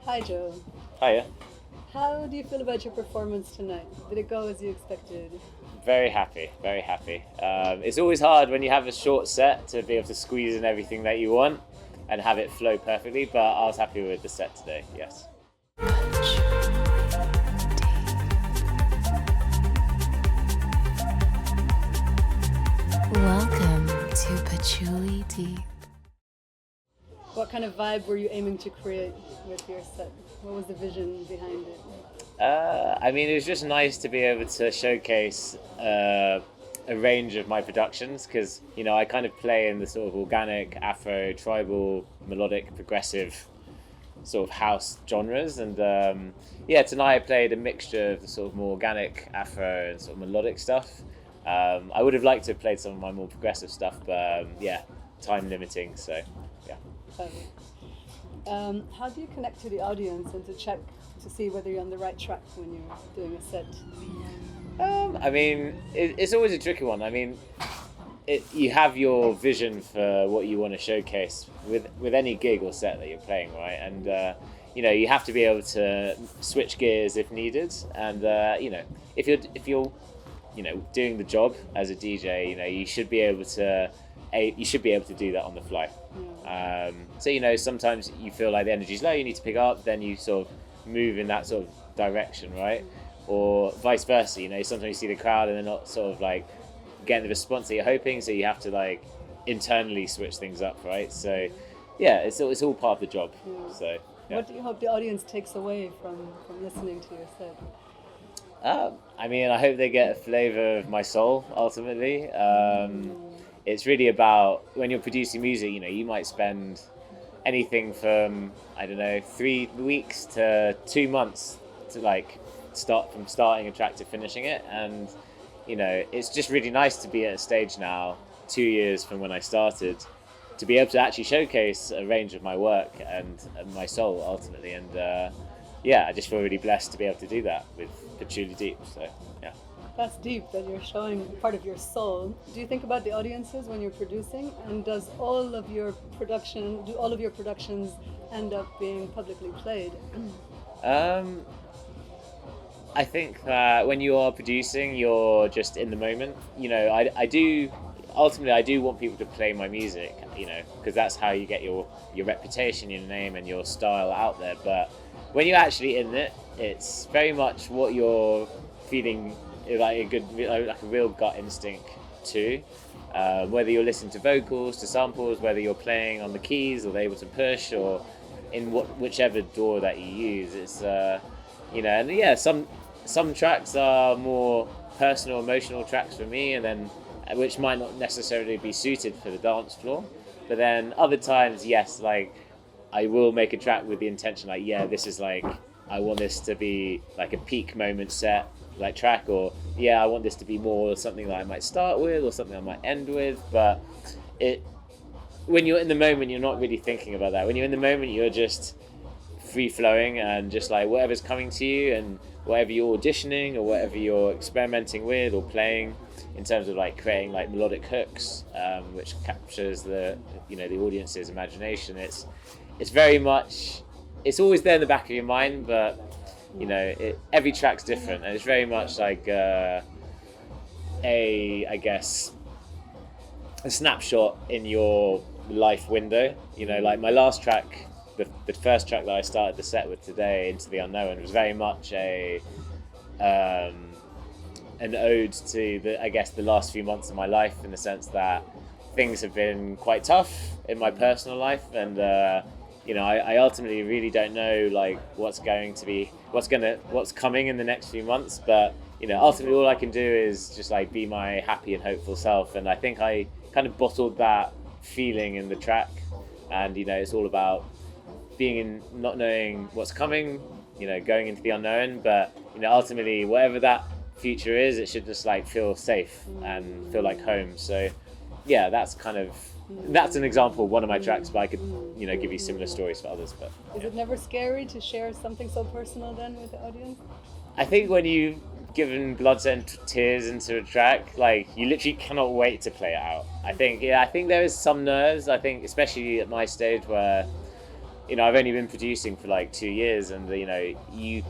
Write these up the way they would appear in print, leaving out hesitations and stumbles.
Hi Joe. Hiya. How do you feel about your performance tonight? Did it go as you expected? Very happy, very happy. It's always hard when you have a short set to be able to squeeze in everything that you want and have it flow perfectly, but I was happy with the set today, yes. Welcome to Patchouli Deep. What kind of vibe were you aiming to create with your set? What was the vision behind it? It was just nice to be able to showcase a range of my productions because, I kind of play in the sort of organic, Afro, tribal, melodic, progressive sort of house genres. And tonight I played a mixture of the sort of more organic, Afro and sort of melodic stuff. I would have liked to have played some of my more progressive stuff, but time limiting, so yeah. How do you connect to the audience and to check to see whether you're on the right track when you're doing a set? It's always a tricky one. You have your vision for what you want to showcase with any gig or set that you're playing, right? And you have to be able to switch gears if needed. And if you're doing the job as a DJ, you should be able to do that on the fly. Sometimes you feel like the energy's low, you need to pick up, then you sort of move in that sort of direction, right? Or vice versa, sometimes you see the crowd and they're not sort of like getting the response that you're hoping, so you have to like internally switch things up, right? So yeah, it's all part of the job. Yeah. So yeah. What do you hope the audience takes away from listening to your set? I hope they get a flavour of my soul ultimately. It's really about when you're producing music, you might spend anything from, 3 weeks to 2 months to like starting a track to finishing it. And, it's just really nice to be at a stage now, 2 years from when I started, to be able to actually showcase a range of my work and my soul ultimately. And I just feel really blessed to be able to do that with Patchouli Deep. So, yeah. That's deep, that you're showing part of your soul. Do you think about the audiences when you're producing? And do all of your productions end up being publicly played? I think that when you are producing, you're just in the moment. I do want people to play my music, because that's how you get your reputation, your name and your style out there. But when you're actually in it, it's very much what you're feeling, like a real gut instinct too. Whether you're listening to vocals, to samples, whether you're playing on the keys or they're able to push, or in whichever door that you use, it's some tracks are more personal, emotional tracks for me, and then which might not necessarily be suited for the dance floor. But then other times, yes, like I will make a track with the intention, like this is like I want this to be like a peak moment set like track, or I want this to be more something that I might start with or something I might end with. But when you're in the moment, you're not really thinking about that. When you're in the moment, you're just free flowing and just like whatever's coming to you, and whatever you're auditioning or whatever you're experimenting with or playing in terms of like creating like melodic hooks, which captures the audience's imagination. It's very much, it's always there in the back of your mind, but every track's different, and it's very much like a snapshot in your life window. Like my last track, the first track that I started the set with today, Into the Unknown, was very much an ode to the last few months of my life, in the sense that things have been quite tough in my personal life, and I ultimately really don't know like what's coming in the next few months, but ultimately all I can do is just like be my happy and hopeful self. And I think I kind of bottled that feeling in the track, and it's all about not knowing what's coming, going into the unknown, but ultimately whatever that future is, it should just like feel safe and feel like home. So that's an example of one of my tracks, but I could give you similar stories for others. But is it never scary to share something so personal then with the audience? I think when you've given blood, sweat and tears into a track, like you literally cannot wait to play it out. I think there is some nerves. I think especially at my stage where I've only been producing for like 2 years, and you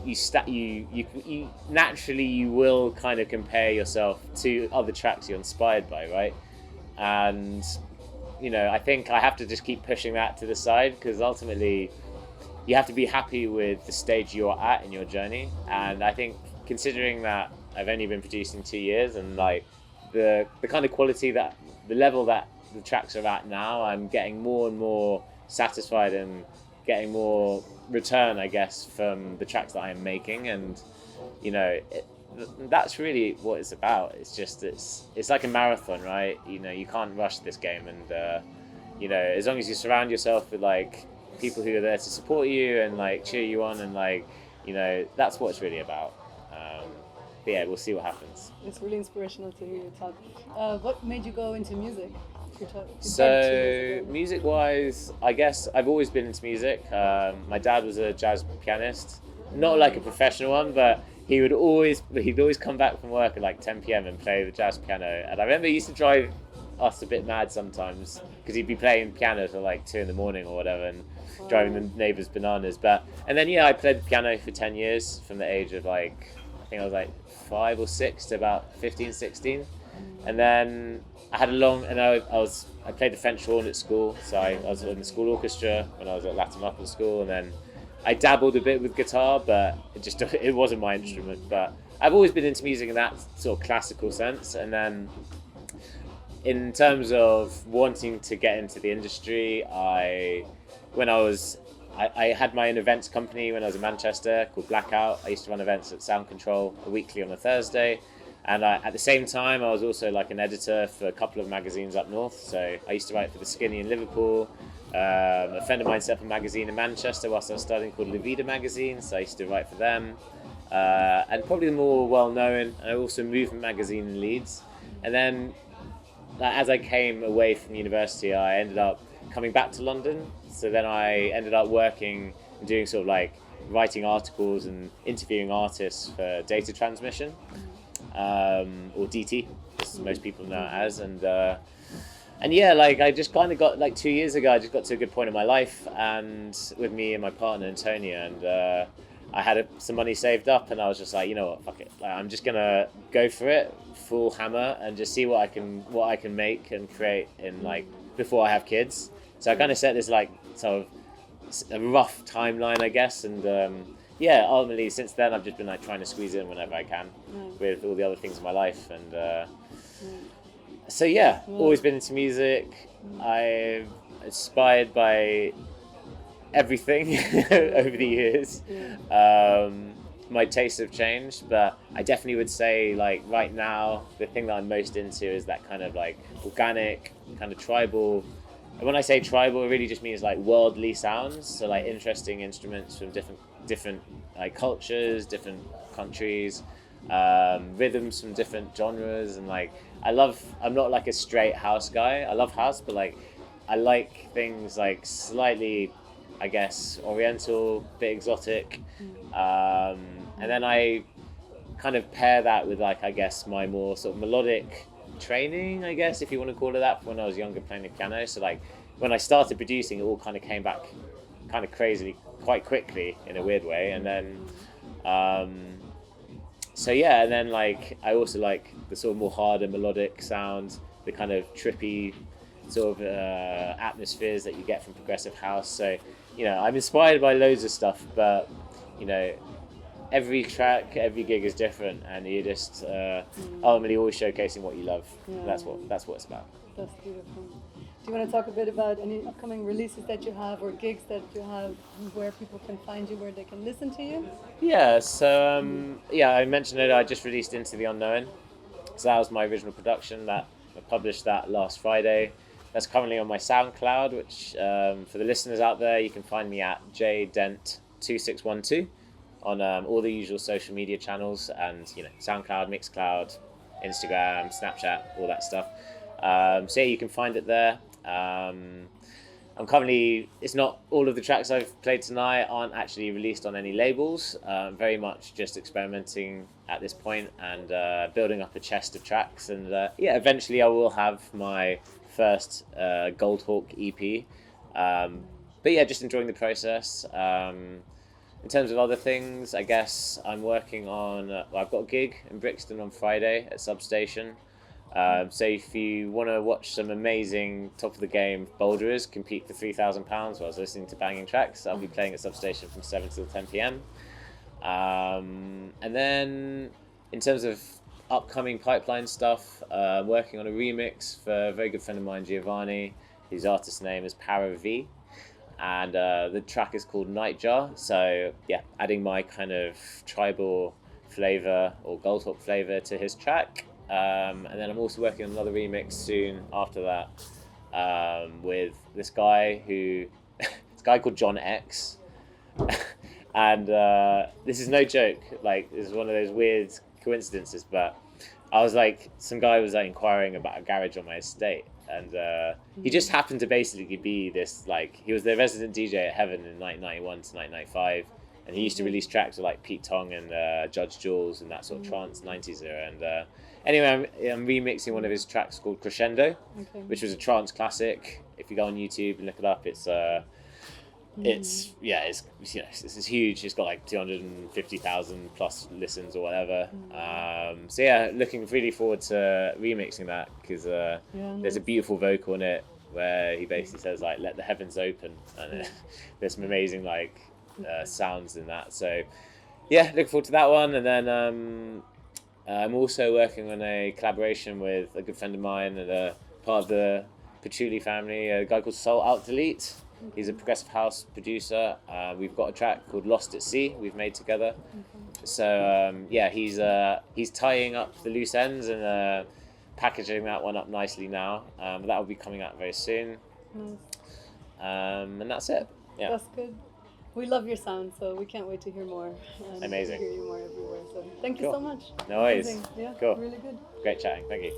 naturally you will kind of compare yourself to other tracks you're inspired by, right? And I think I have to just keep pushing that to the side, because ultimately you have to be happy with the stage you're at in your journey. And I think, considering that I've only been producing 2 years, and like the kind of quality, that the level that the tracks are at now, I'm getting more and more satisfied and getting more return, I guess, from the tracks that I'm making. And that's really what it's about. It's just it's like a marathon, right? You can't rush this game. And as long as you surround yourself with like people who are there to support you and like cheer you on, and like that's what it's really about. But yeah, we'll see what happens. It's really inspirational to hear you talk. What made you go into music? So music-wise, I guess I've always been into music. My dad was a jazz pianist, not like a professional one, but he'd always come back from work at like 10 p.m. and play the jazz piano. And I remember he used to drive us a bit mad sometimes, because he'd be playing piano till like 2 a.m. or whatever, and driving the neighbours bananas. And then I played the piano for 10 years, from the age of like, I think I was like 5 or 6 to about 15, 16. And then I had I played the French horn at school, so I was in the school orchestra when I was at Latin Upper School, and then I dabbled a bit with guitar, but it wasn't my instrument. But I've always been into music in that sort of classical sense. And then in terms of wanting to get into the industry, I had my own events company when I was in Manchester called Blackout. I used to run events at Sound Control weekly on a Thursday. And at the same time, I was also like an editor for a couple of magazines up north. So I used to write for The Skinny in Liverpool. A friend of mine set up a magazine in Manchester whilst I was studying, called La Vida magazine. So I used to write for them. And probably the more well-known, I also Movement magazine in Leeds. And then as I came away from university, I ended up coming back to London. So then I ended up working and doing sort of like writing articles and interviewing artists for Data Transmission. Or DT, as most people know it as. And yeah, like I just kind of got, like 2 years ago, I just got to a good point in my life, and with me and my partner Antonia, and I had some money saved up, and I was just like, what, fuck it, like, I'm just gonna go for it, full hammer, and just see what I can make and create in like before I have kids. So I kind of set this like sort of a rough timeline, I guess, and ultimately since then I've just been like trying to squeeze in whenever I can with all the other things in my life. And so always been into music. I'm inspired by everything over the years. My tastes have changed, but I definitely would say like right now the thing that I'm most into is that kind of like organic, kind of tribal. And when I say tribal, it really just means like worldly sounds, so like interesting instruments from different like cultures, different countries, rhythms from different genres. And like I'm not like a straight house guy. I love house, but like I like things like slightly, I guess, oriental, bit exotic. And then I kind of pair that with like, I guess, my more sort of melodic training, I guess, if you want to call it that, when I was younger playing the piano. So like when I started producing, it all kind of came back kind of crazily quite quickly in a weird way. And then and then like I also like the sort of more harder melodic sound, the kind of trippy sort of atmospheres that you get from progressive house. So I'm inspired by loads of stuff, but every track, every gig is different, and you just ultimately always showcasing what you love. That's what it's about. That's beautiful. Do you want to talk a bit about any upcoming releases that you have, or gigs that you have, where people can find you, where they can listen to you? Yeah, so I mentioned it, I just released Into the Unknown. So that was my original production, that I published that last Friday. That's currently on my SoundCloud, which for the listeners out there, you can find me at jdent2612 on all the usual social media channels, and SoundCloud, Mixcloud, Instagram, Snapchat, all that stuff. So you can find it there. I'm currently, it's not all of the tracks I've played tonight aren't actually released on any labels. Very much just experimenting at this point and building up a chest of tracks. And eventually I will have my first GOLDHAWK EP. but yeah, just enjoying the process. In terms of other things, I guess I'm working on. Well, I've got a gig in Brixton on Friday at Substation. So if you want to watch some amazing top of the game boulderers compete for £3,000 while I was listening to banging tracks, I'll be playing at Substation from 7 till 10 p.m. And then in terms of upcoming pipeline stuff, working on a remix for a very good friend of mine, Giovanni, whose artist name is Para V. And the track is called Nightjar. So yeah, adding my kind of tribal flavour or GOLDHAWK flavour to his track. And then I'm also working on another remix soon after that with this guy called John X. And this is no joke, like this is one of those weird coincidences, but I was like, some guy was like inquiring about a garage on my estate, and he just happened to basically be this, like, he was the resident DJ at Heaven in 1991 to 1995, and he used to release tracks with like Pete Tong and Judge Jules and that sort of trance 90s era. And anyway, I'm remixing one of his tracks called Crescendo, which was a trance classic. If you go on YouTube and look it up, it's huge. It's got like 250,000 plus listens or whatever. So yeah, looking really forward to remixing that, because there's a beautiful vocal in it where he basically says like, "Let the heavens open," and there's some amazing like sounds in that. So yeah, looking forward to that one. And then I'm also working on a collaboration with a good friend of mine and part of the Patchouli family, a guy called Soul Out Delete. He's a progressive house producer. We've got a track called Lost at Sea we've made together. So yeah, he's tying up the loose ends and packaging that one up nicely now. That will be coming out very soon. And that's it. Yeah. That's good. We love your sound, so we can't wait to hear more. And Amazing. To hear you more everywhere. So thank you Cool. so much. No worries. Amazing. Yeah, Cool. really good. Great chatting. Thank you.